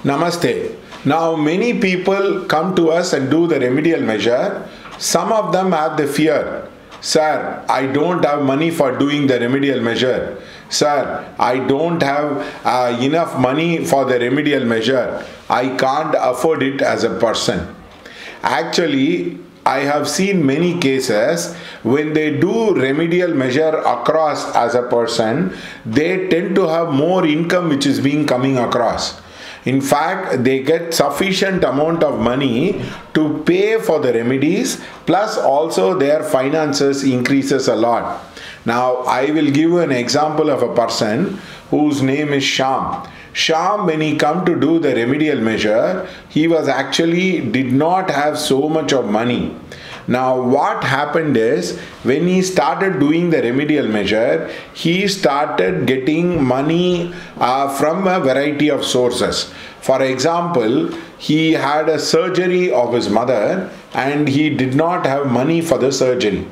Namaste. Now many people come to us and do the remedial measure. Some of them have the fear. Sir, I don't have money for doing the remedial measure. Sir, I don't have enough money for the remedial measure. I can't afford it as a person. Actually, I have seen many cases when they do remedial measure across as a person, they tend to have more income which is being coming across. In fact, they get sufficient amount of money to pay for the remedies, plus also their finances increases a lot. Now, I will give you an example of a person whose name is Sham. Sham, when he come to do the remedial measure, he was actually did not have so much of money. Now what happened is, when he started doing the remedial measure, he started getting money from a variety of sources. For example, he had a surgery of his mother and he did not have money for the surgery.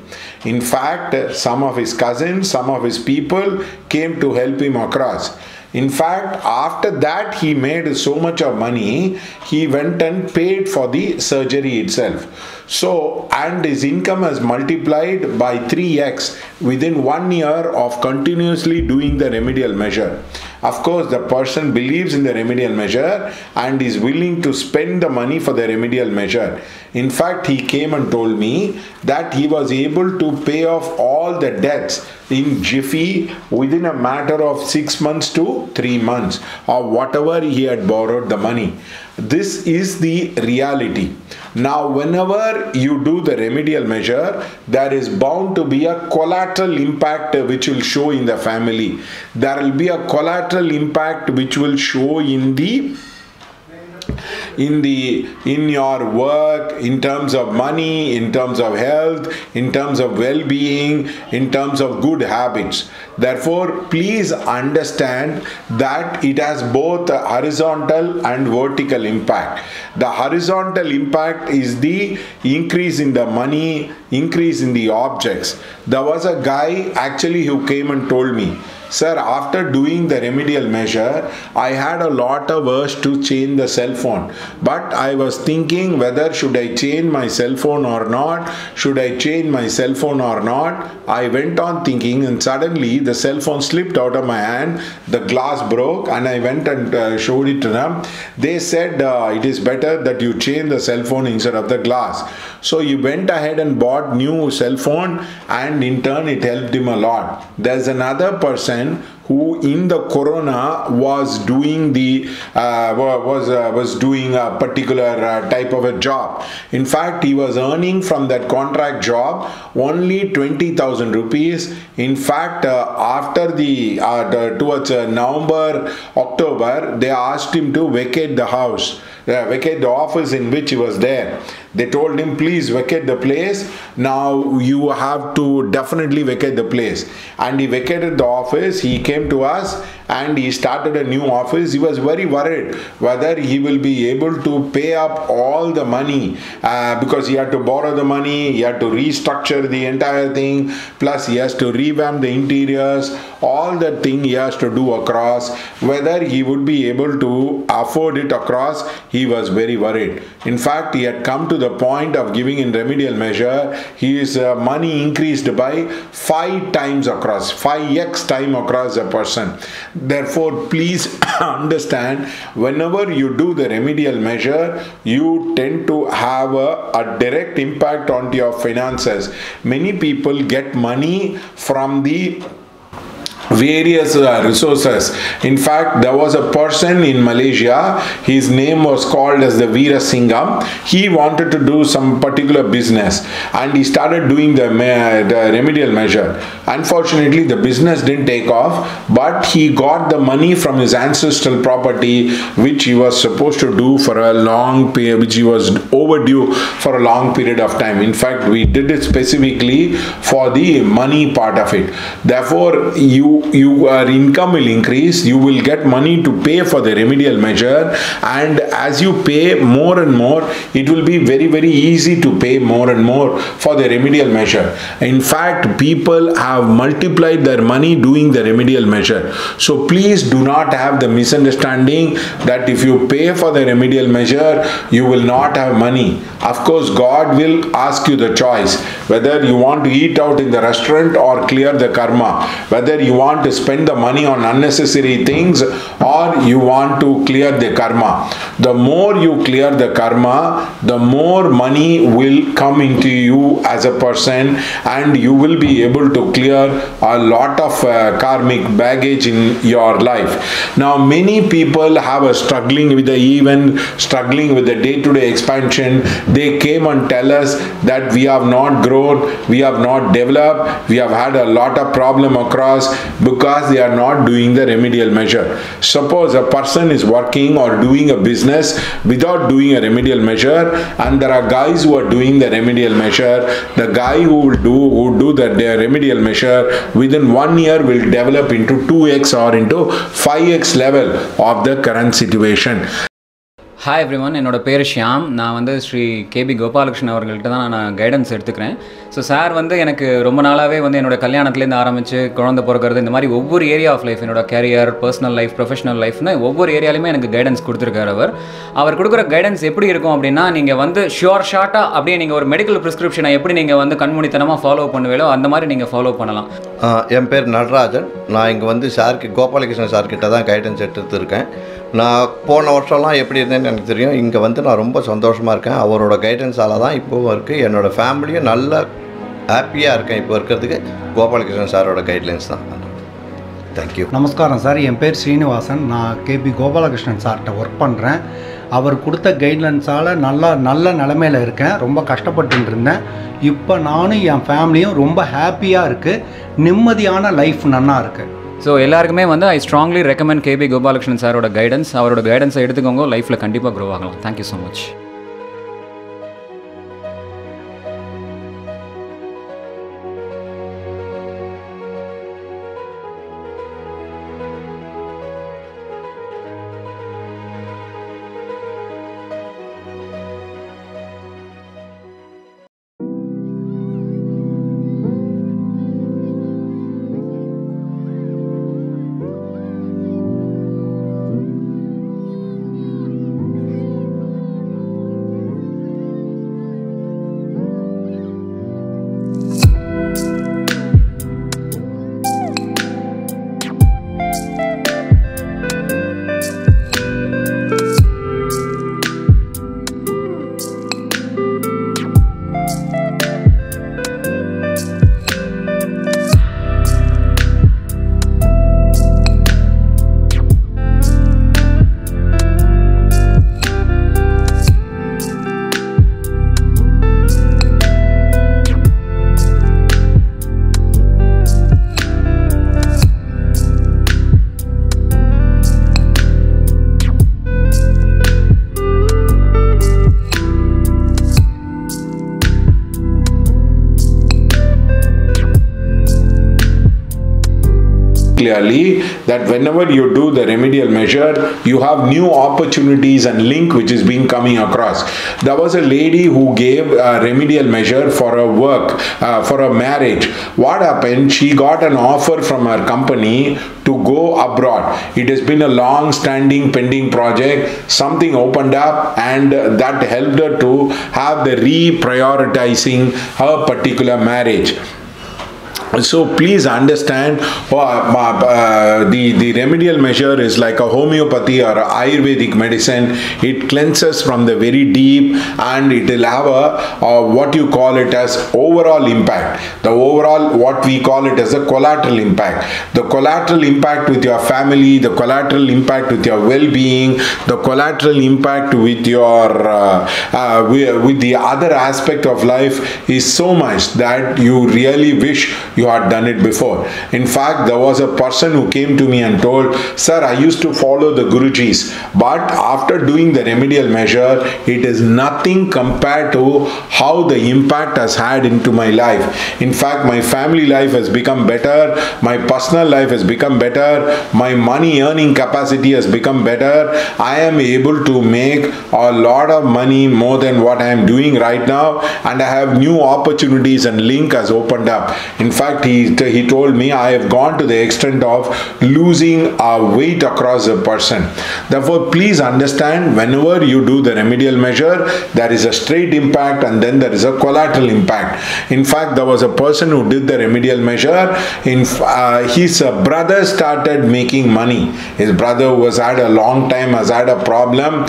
In fact, some of his cousins, some of his people came to help him across. In fact, after that he made so much of money, he went and paid for the surgery itself. So, and his income has multiplied by 3x within 1 year of continuously doing the remedial measure. Of course, the person believes in the remedial measure and is willing to spend the money for the remedial measure. In fact, he came and told me that he was able to pay off all the debts in jiffy within a matter of 6 months to 3 months, or whatever he had borrowed the money. This is the reality. Now, whenever you do the remedial measure, there is bound to be a collateral impact which will show in the family. There will be a collateral impact which will show in your work, in terms of money, in terms of health, in terms of well-being, in terms of good habits. Therefore, please understand that it has both a horizontal and vertical impact. The horizontal impact is the increase in the money, increase in the objects. There was a guy actually who came and told me, sir, after doing the remedial measure, I had a lot of urge to change the cell phone. But I was thinking whether should I change my cell phone or not? Should I change my cell phone or not? I went on thinking and suddenly the cell phone slipped out of my hand. The glass broke and I went and showed it to them. They said it is better that you change the cell phone instead of the glass. So he went ahead and bought new cell phone, and in turn it helped him a lot. There's another person who in the corona was doing doing a particular type of a job. In fact, he was earning from that contract job only 20,000 rupees. In fact, after towards November, October, they asked him to vacate the house, vacate the office in which he was there. They told him, please vacate the place. Now you have to definitely vacate the place. And he vacated the office. He came to us and he started a new office. He was very worried whether he will be able to pay up all the money because he had to borrow the money, he had to restructure the entire thing, plus he has to revamp the interiors, all that thing he has to do across. Whether he would be able to afford it across, he was very worried. In fact, he had come to the point of giving in remedial measure. His money increased by 5 times across, 5x time across a person. Therefore, please understand, whenever you do the remedial measure, you tend to have a direct impact on your finances. Many people get money from the various resources. In fact, there was a person in Malaysia, his name was called as the Veera Singham. He wanted to do some particular business and he started doing the remedial measure. Unfortunately, the business didn't take off, but he got the money from his ancestral property which he was supposed to do for a long period, which he was overdue for a long period of time. In fact, we did it specifically for the money part of it. Therefore, you your income will increase, you will get money to pay for the remedial measure, and as you pay more and more, it will be very, very easy to pay more and more for the remedial measure. In fact, people have multiplied their money doing the remedial measure. So please do not have the misunderstanding that if you pay for the remedial measure, you will not have money. Of course, God will ask you the choice whether you want to eat out in the restaurant or clear the karma, whether you want to spend the money on unnecessary things or you want to clear the karma. The more you clear the karma, the more money will come into you as a person, and you will be able to clear a lot of karmic baggage in your life. Now, many people have a struggling with the day-to-day expansion. They came and tell us that we have not grown, we have not developed, we have had a lot of problem across because they are not doing the remedial measure. Suppose a person is working or doing a business without doing a remedial measure, and there are guys who are doing the remedial measure. The guy who do the remedial measure within 1 year will develop into 2x or into 5x level of the current situation. Hi everyone, என்னோட பேர் ஷியாம். நான் வந்து Sri KP Gopalakrishnan அவர்கள்ட்ட தான் நான் guidance எடுத்துக்கிறேன். So sir வந்து எனக்கு ரொம்ப நாளாகவே வந்து என்னோட கல்யாணத்துலேருந்து ஆரம்பித்து குழந்தை பிறக்கிறது, இந்த மாதிரி ஒவ்வொரு ஏரியா ஆஃப் லைஃப், என்னோட கேரியர், பர்சனல் லைஃப், ப்ரொஃபஷனல் லைஃப்னு ஒவ்வொரு ஏரியாலையுமே எனக்கு கைடன்ஸ் கொடுத்துருக்காரு. அவர் கொடுக்குற கைடன்ஸ் எப்படி இருக்கும் அப்படின்னா, நீங்கள் வந்து ஷார்ட்டாக அப்படியே நீங்கள் ஒரு மெடிக்கல் ப்ரிஸ்கிரிப்ஷனை எப்படி நீங்கள் வந்து கண்மூடித்தனமாக ஃபாலோ பண்ணுவீங்களோ அந்த மாதிரி நீங்கள் ஃபாலோ பண்ணலாம். என் பேர் நடராஜன். நான் இங்கே வந்து கோபாலகிருஷ்ணன் சார்கிட்ட தான் கைடன்ஸ் எடுத்துருக்கேன். நான் போன வருஷம்லாம் எப்படி இருந்தேன்னு எனக்கு தெரியும். இங்கே வந்து நான் ரொம்ப சந்தோஷமாக இருக்கேன். அவரோட கைடன்ஸால் தான் இப்போவும் இருக்குது. என்னோடய ஃபேமிலியும் நல்ல ஹாப்பியாக இருக்கேன். இப்போ இருக்கிறதுக்கு கோபாலகிருஷ்ணன் சாரோட கைட்லைன்ஸ் தான். தேங்க்யூ. நமஸ்காரம் சார். என் பேர் ஸ்ரீனிவாசன். நான் கேபி கோபாலகிருஷ்ணன் சார்கிட்ட ஒர்க் பண்ணுறேன். அவர் கொடுத்த கைட்லைன்ஸால் நல்ல நிலமையில் இருக்கேன். ரொம்ப கஷ்டப்பட்டு இருந்தேன். இப்போ நானும் என் ஃபேமிலியும் ரொம்ப ஹாப்பியாக இருக்குது. நிம்மதியான லைஃப் நன்னா இருக்குது. ஸோ எல்லாருக்குமே வந்து I strongly recommend KP Gopalakrishnan சாரோட கைடன்ஸ். அவரோட கைடன்ஸை எடுத்துக்கோங்க, லைஃப்பில் கண்டிப்பாக க்ரோ ஆகலாம். Thank you so much. Clearly that whenever you do the remedial measure, you have new opportunities and link which is being coming across. There was a lady who gave a remedial measure for a work, for a marriage. What happened? She got an offer from her company to go abroad. It has been a long standing pending project. Something opened up and that helped her to have the reprioritizing her particular marriage. So please understand, the remedial measure is like a homeopathy or a Ayurvedic medicine. It cleanses from the very deep, and it will have a what you call it as overall impact. The overall, what we call it as a collateral impact. The collateral impact with your family, the collateral impact with your well-being, the collateral impact with your with the other aspect of life is so much that you really wish you had done it before. In fact, there was a person who came to me and told, sir, I used to follow the Gurujis, but after doing the remedial measure, it is nothing compared to how the impact has had into my life. In fact, my family life has become better, my personal life has become better, my money earning capacity has become better. I am able to make a lot of money more than what I am doing right now, and I have new opportunities and link has opened up. In fact, he told me I have gone to the extent of losing weight across a person. Therefore, please understand, whenever you do the remedial measure, there is a straight impact and then there is a collateral impact. In fact, there was a person who did the remedial measure. His brother started making money. His brother who has had a long time, has had a problem,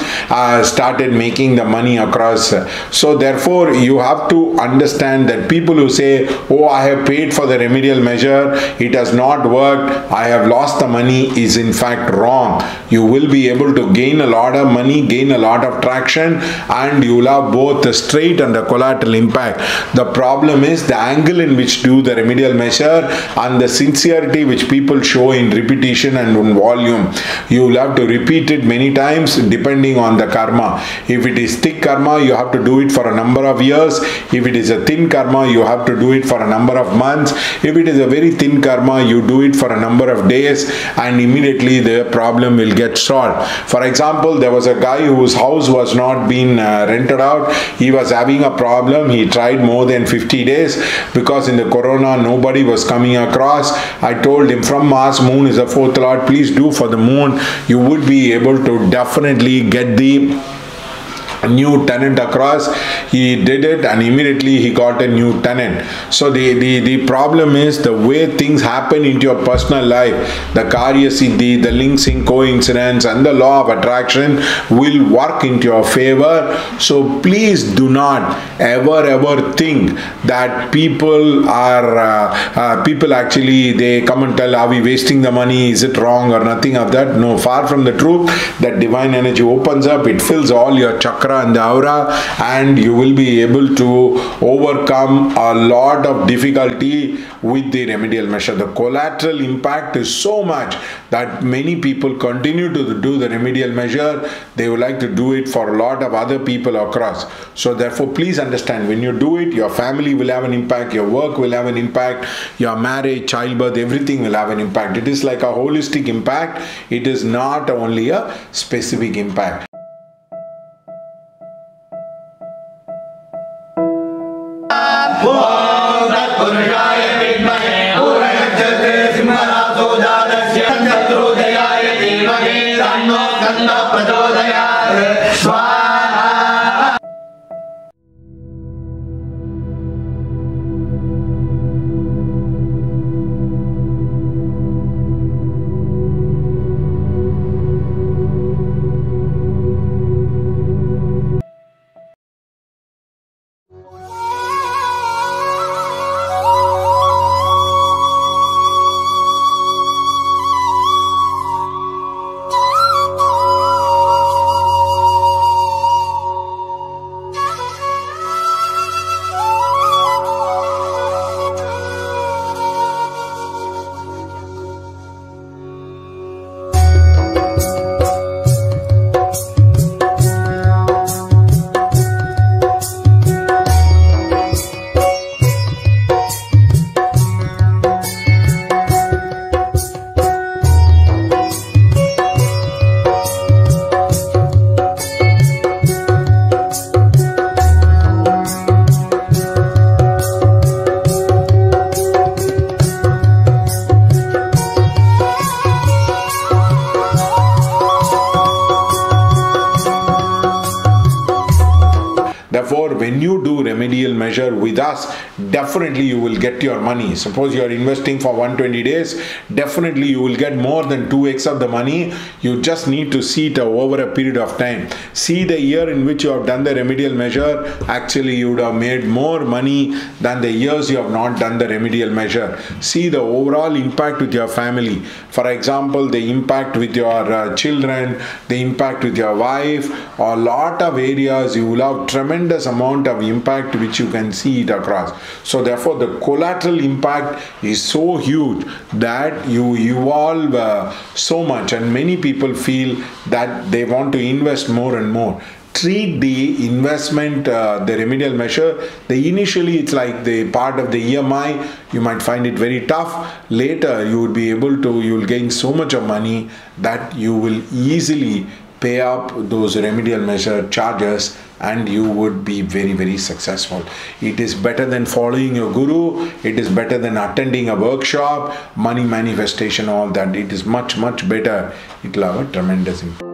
started making the money across. So therefore, you have to understand that people who say, oh, I have paid for the remedial measure, it has not worked, I have lost the money, is in fact wrong. You will be able to gain a lot of money, gain a lot of traction, and you will have both the straight and the collateral impact. The problem is the angle in which do the remedial measure and the sincerity which people show in repetition and in volume. You will have to repeat it many times depending on the karma. If it is thick karma, you have to do it for a number of years. If it is a thin karma, you have to do it for a number of months. If it is a very thin karma, you do it for a number of days, and immediately the problem will get solved. For example, there was a guy whose house was not being rented out. He was having a problem. He tried more than 50 days because in the corona nobody was coming across. I told him, from Mars, moon is the fourth lord, please do for the moon. You would be able to definitely get the new tenant across. He did it and immediately he got a new tenant. So the problem is the way things happen into your personal life, the Karya Siddhi, the links in coincidence and the law of attraction will work into your favor. So please do not ever think that people are people actually they come and tell, are we wasting the money, is it wrong or nothing of that. No, far from the truth. That divine energy opens up, it fills all your chakra and the aura, and you will be able to overcome a lot of difficulty with the remedial measure. The collateral impact is so much that many people continue to do the remedial measure. They would like to do it for a lot of other people across. So therefore, please understand, when you do it, your family will have an impact, your work will have an impact, your marriage, childbirth, everything will have an impact. It is like a holistic impact. It is not only a specific impact. Therefore, when you do remedial measure with us, definitely you will get your money. Suppose you are investing for 120 days, definitely you will get more than 2x of the money. You just need to see it over a period of time. See the year in which you have done the remedial measure, actually you would have made more money than the years you have not done the remedial measure. See the overall impact with your family. For example, the impact with your children, the impact with your wife, a lot of areas you will have tremendous amount of impact impact which you can see it across. So therefore the collateral impact is so huge that you evolve so much, and many people feel that they want to invest more and more. Treat the investment, the remedial measure, initially it's like the part of the EMI. You might find it very tough. Later you will be able to, you will gain so much of money that you will easily pay up those remedial measure charges, and you would be very, very successful. It is better than following your guru. It is better than attending a workshop, money manifestation, all that. It is much, much better. It will have a tremendous impact.